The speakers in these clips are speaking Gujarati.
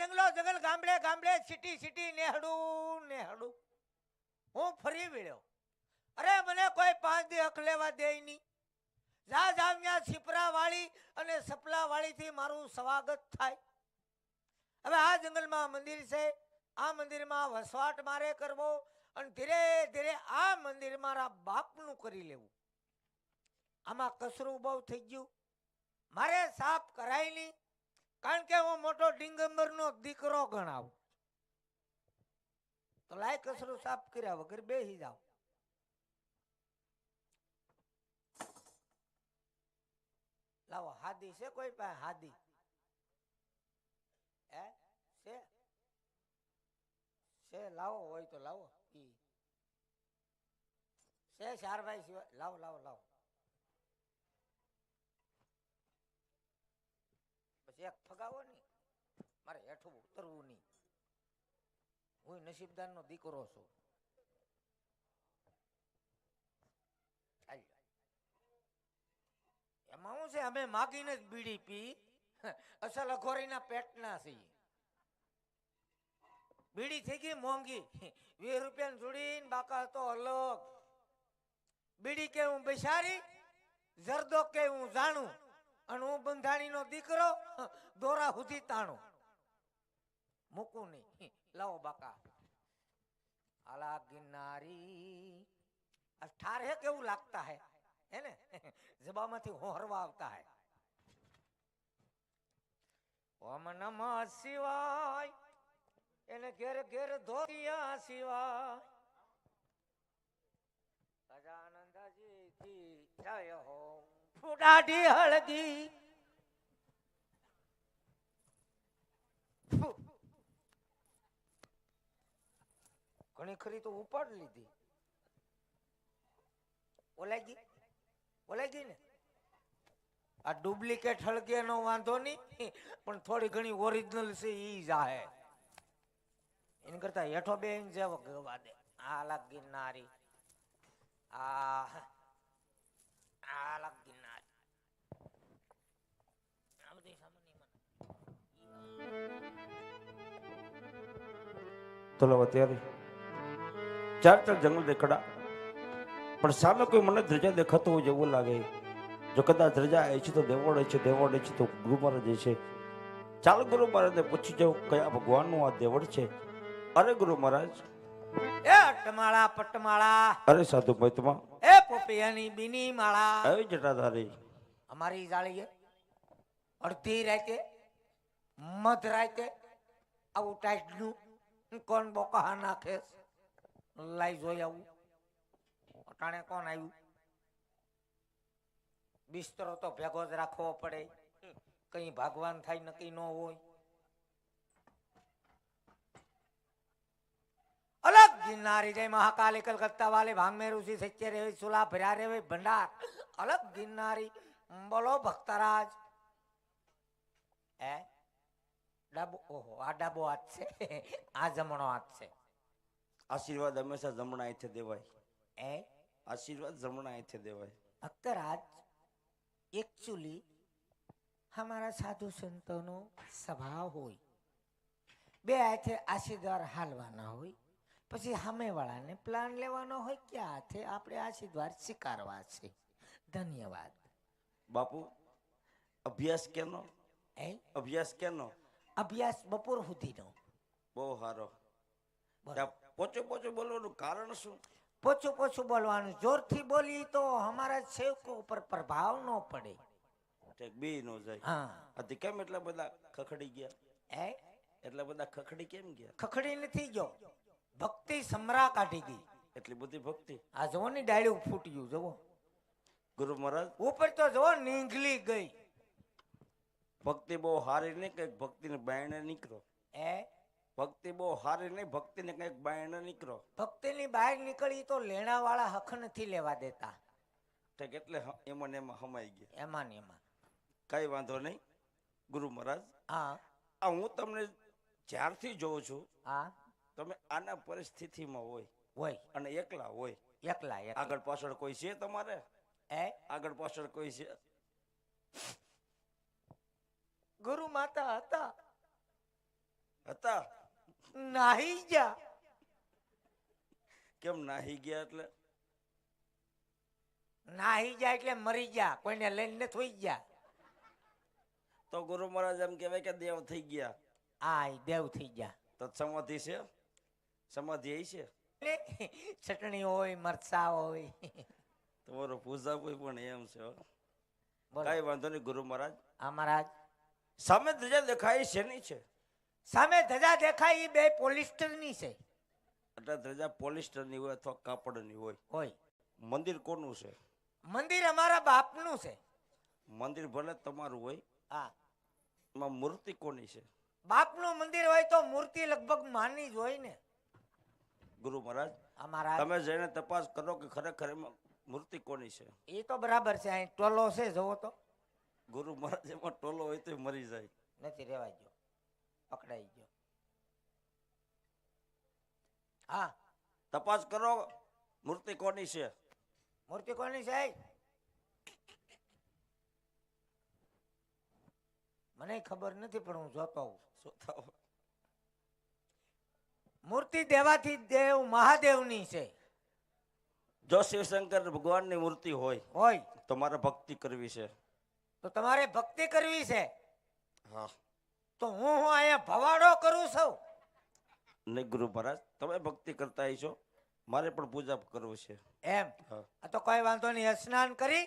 જંગલો જંગલ ગામડે ગામડે સિટી સિટી નેહડું નેહડું હું ફરી વળ્યો. અરે મને કોઈ 5 દી હક લેવા દે નહીં. જા જામ્યા છીપરા વાળી અને સપલા વાળી થી મારું સ્વાગત થાય. હવે આ જંગલમાં મંદિર છે, આ મંદિરમાં વસવાટ મારે કરવો અને ધીરે ધીરે આ મંદિર મારા બાપનું કરી લેવું. આમાં કસરું બહુ થઈ ગયું, મારે સાફ કરાય નહીં, કારણ કે હું મોટો ડિંગંબરનો દીકરો ગણાવું. તો લાય કસરું સાફ કર્યા વગર બેસી જાવ. લાવો હાદી છે કોઈ પાસે? હાદી છે લાવો હોય તો લાવો. છે 4 ભાઈ સિવાય લાવો લાવો લાવો. પછી એક ફગાવો નહીં, મારે હેઠું ઉતરવું નહીં. હું નસીબદાર નો દીકરો છું. એમાં શું છે, અમે માગીને જ બીડી પી, અસલ અઘોરીના પેટના છીએ. બીડી થઈ ગઈ મોંઘી, 20 રૂપિયાની જોડીને બાકા તો અલગ. બીડી કે હું બેસારી, જરદો કે હું જાણું, અને હું બંધાણીનો દીકરો દોરા સુધી તાણું. મૂકું નહીં. લાવો બાકા. આલા ગિરનારી ઠાર હે કેવું લાગતા હે ને, જબામાંથી હોરવા આવતા હે. ઓમ નમઃ શિવાય, એને ઘેર ઘેર ધોરિયા શિવાય. સજાનંદજી કી જય હો. ફૂડાડી હળદી ઘણી ખરી તો ઉપાડ લીધી. ઓલાઈ ગઈ ને. આ ડુપ્લિકેટ હળગે નો વાંધો નહીં, પણ થોડી ઘણી ઓરિજિનલ છે ઈ જાહે. એની કરતા હેઠો બેન જેવો ગવા દે. આ અલગ ગિરનારી, આ અલગ ગિરનારી. આ બધી સામાન્ય તો લો અત્યારે 4 જંગલ દેખડા, પણ સામે કોઈ મને ધ્વજા દેખાતો હોય જેવું લાગે. જો કદાચ ધ્વજા આવી છે તો દેવોડ છે, દેવોડ છે તો ગુરુ મહારાજ છે. ચાલ ગુરુ મહારાજને પૂછી જાઉં કયા ભગવાનનું આ દેવડ છે. અરે ગુરુ મહારાજ. એ અટમાળા પટમાળા. અરે સાધુ મહાત્મા. એ પોપિયાની બીની માળા. એ જટાધારી. અમારી જાળીએ અડધી રાતે મધ રાતે આવું ટાઈટનું કોણ બોકા નાખે. લાઈ જોઈ આવું. અટાણે કોણ આવ્યું? બિસ્તરો તો ભેગો જ રાખવો પડે, કઈ ભાગવાન થાય નક્કી ન હોય. અલગ ગિરનારી જય મહાકાલી કલકત્તા વાલે ભાંગ મેં ઋષિ સચ્ચે રે સુલા ભર્યા રે ભંડાર. અલગ ગિરનારી બોલો ભક્તરાજ. ડાબો, ઓહો આ ડાબો હાથ છે, આ જમણો હાથ છે. આશીર્વાદ હંમેશા જમણા હાથે દેવાય. આશીર્વાદ જમણા હાથે દેવાય. ભક્તરાજ, એકચ્યુઅલી हमारा साधु संतों स्वभाव હોય બે હાથે આશીર્વાદ હાલવાના હોય, પછી સામે વાળાને પ્લાન લેવાનો હોય કે હાથે આપણે આશીર્વાદ સ્વીકારવા છે. ધન્યવાદ. બાપુ અભ્યાસ કેનો? અભ્યાસ કેનો? અભ્યાસ બપોર સુધીનો. બહુ સારો. પોચો પોચો બોલવાનું કારણ શું? પોચું પોચું બોલવાનું. જોરથી બોલી તો હમારા સેવકો ઉપર પ્રભાવ ન પડે. બી નો જાય. હા. આથી કેમ એટલા બધા ખખડી ગયા? એટલા બધા ખખડી કેમ ગયા? ખખડી નથી ગયો, ભક્તિ સમરા કાઢી ગઈ. એટલી બધી ભક્તિ. આ જોવો ની ડાળ્યું ફૂટ્યું જોવો. ગુરુ મહારાજ ઉપર તો જોવો નીંગલી ગઈ. ભક્તિ બહુ હારી નહીં, કઈક ભક્તિ ને બાયણે નીકળો. ભક્તિ બહુ હારી નહીં, ભક્તિ ને કઈક બાયણે નીકળો. ભક્તિ ની બહાર નીકળી તો લેણા વાળા હક નથી લેવા દેતા. એટલે એમાં ને એમાં હમાઈ ગયા. એમાં ને એમાં કઈ વાંધો નહીં ગુરુ મહારાજ. હા, હું તમને જ્યારથી જોઉં છું, હા, તમે આના પરિસ્થિતિમાં હોય અને એકલા હોય. એકલા. આગળ પાછળ કોઈ છે તમારે? આગળ પાછળ કોઈ છે? ગુરુ માતા હતા, હતા નાહી જા. કેમ નાહી ગયા એટલે? નાહી જા એટલે મરી જા, કોઈને લઈને થોઈ જા. તો ગુરુ મહારાજ એમ કહેવાય કે દેવ થઈ ગયા. આ દેવ થઈ જા. તો સમાધિ છે? સમાધિ એ છે? ચટણી હોય, મરચા હોય. તમારો પૂજા કોઈ પણ એમ છે હો. બોલો. કઈ વાંધો નહીં ગુરુ મહારાજ. હા મહારાજ. સામે ધજા દેખાય છે ની છે? સામે ધજા દેખાય એ બે પોલિસ્ટરની છે. એટલે ધજા પોલિસ્ટરની હોય અથવા કાપડની હોય. હોય. મંદિર કોનું છે? મંદિર અમારા બાપનું છે. મંદિર ભલે તમારું હોય, હા. એમાં મૂર્તિ કોની છે? બાપનું મંદિર હોય તો મૂર્તિ લગભગ માની જ હોય ને. ગુરુ મહારાજ અમારા તમે જઈને તપાસ કરો કે ખરેખર એમાં મૂર્તિ કોની છે. એ તો બરાબર છે. અહીં ટોલો છે, જોવો તો. ગુરુ મહારાજ એમાં ટોલો હોય તો મરી જાય. નથી, રેવાઈ ગયો, પકડાઈ ગયો. હા, તપાસ કરો મૂર્તિ કોની છે. મૂર્તિ કોની છે? મને ખબર નથી પણ હું જોતો હોઉં. જોતા હો. મૂર્તિ દેવાથી દેવ મહાદેવની છે. જો શિવશંકર ભગવાનની મૂર્તિ હોય તો મારે ભક્તિ કરવી છે. તો તમારે ભક્તિ કરવી છે. હા. તો હું અહીંયા ભવાડો કરું છું. નહીં ગુરુ મહારાજ, તમે ભક્તિ કરતા છો, મારે પણ પૂજા કરવું છે. એમ? હા. આ તો કોઈ વાંધો નહીં. સ્નાન કરી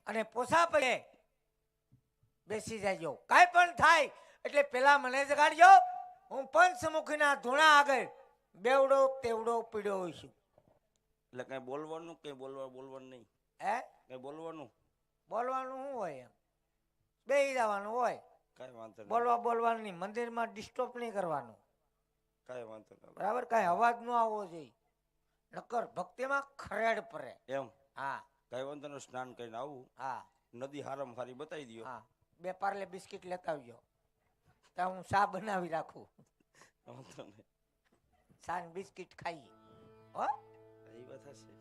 અને પોસા પડે બેસી જાયજો. કાંઈ પણ થાય એટલે પેલા મને જગાડજો. હું પંચમુખીના ધૂણા આગળ બેવડો તેવડો પીડ્યો હોઉં છું. એટલે કઈ બોલવાનું, કઈ બોલવાનું નહીં. હે? કઈ બોલવાનું બોલવાનું શું હોય? એમ બેસી જવાનું હોય. કઈ વાંધો નહીં. બોલવાનું નહીં. મંદિરમાં ડિસ્ટર્બ નહીં કરવાનું. કઈ વાંધો નહીં. બરાબર? કઈ અવાજ ન આવવો જોઈએ, નકર ભક્તિમાં ખરેડ પડે. એમ? હા. કઈ વાંધો નહીં. સ્નાન કરીને આવું. હા. નદી હારામ હારી બતાવી દો. હા. 2 પાર્લે બિસ્કિટ લેતા આવજો, તો હું ચા બનાવી રાખું. વાંધો નહીં. ચા ને બિસ્કિટ ખાઈએ. હો? એ વાત હશે.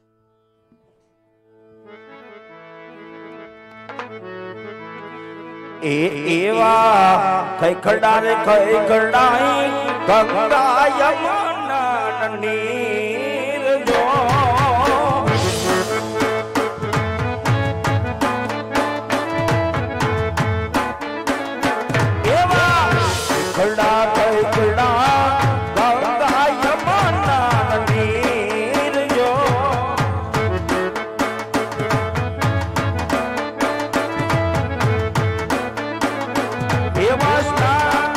એવા કઈ ખડારે કઈ ખડાઈ ગંગા યમુના નીર જો એવા ખડા કઈ ખડા ગંગા યમુના નીર જો એવા સ્નાન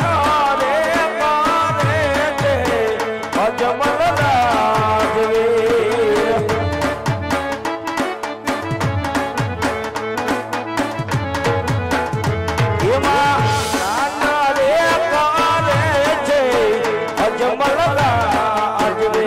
રે કરે છે અજમલ રાજવે એવા સ્નાન રે કરે છે અજમલ રાજવે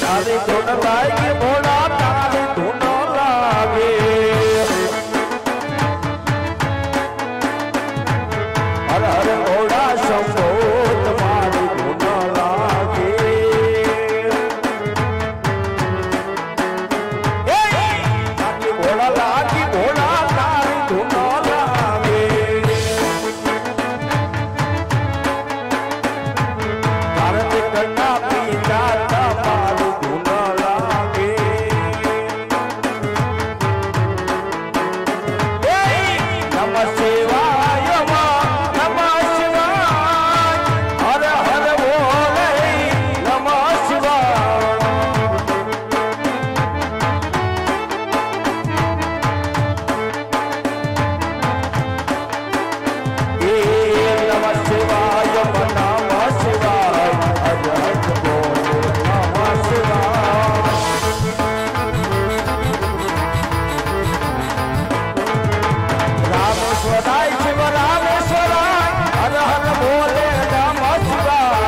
તારી ધૂન લાગે ભોળા, તારી ધૂન લાગે. હર હર ભોળા શંભો તમારી ધૂન લાગે. તારી ભોળા લાગી ભોળા, તારી ધૂન લાગે. ભારત કન્યા પીતા તમારી ધૂન લાગે. નમઃ શિવાય નમઃ શિવાય હર હર બોલે નમઃ શિવાય. નમઃ શિવાય નમઃ શિવાય હર હર બોલે નમઃ શિવાય. રામેશ્વરાય શિવ રામેશ્વરાય હર હર બોલે નમઃ શિવાય.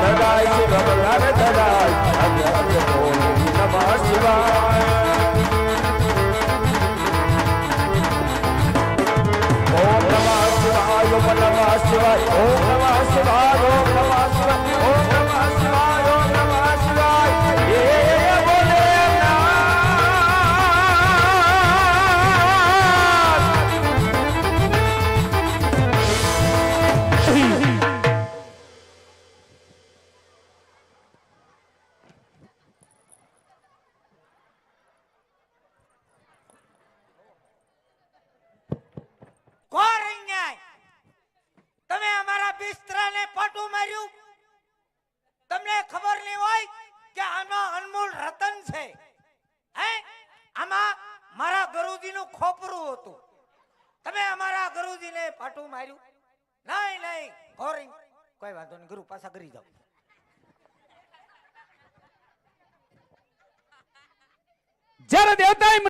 ધરાય શિવ ધરાય હર હર બોલે નમઃ શિવાય. ઓમ નમઃ શિવાય ઓમ નમઃ શિવાય ઓમ નમઃ શિવાય ઓમ નમઃ શિવાય ઓમ નમઃ શિવાય ઓમ હતું. તમે અમારા ગુરુજીને પાટું માર્યું? નહીં નહીં ઘોરી. કોઈ વાંધો નહીં, ગુરુ પાછા કરી જાઓ. જ્યારે દેવતાએ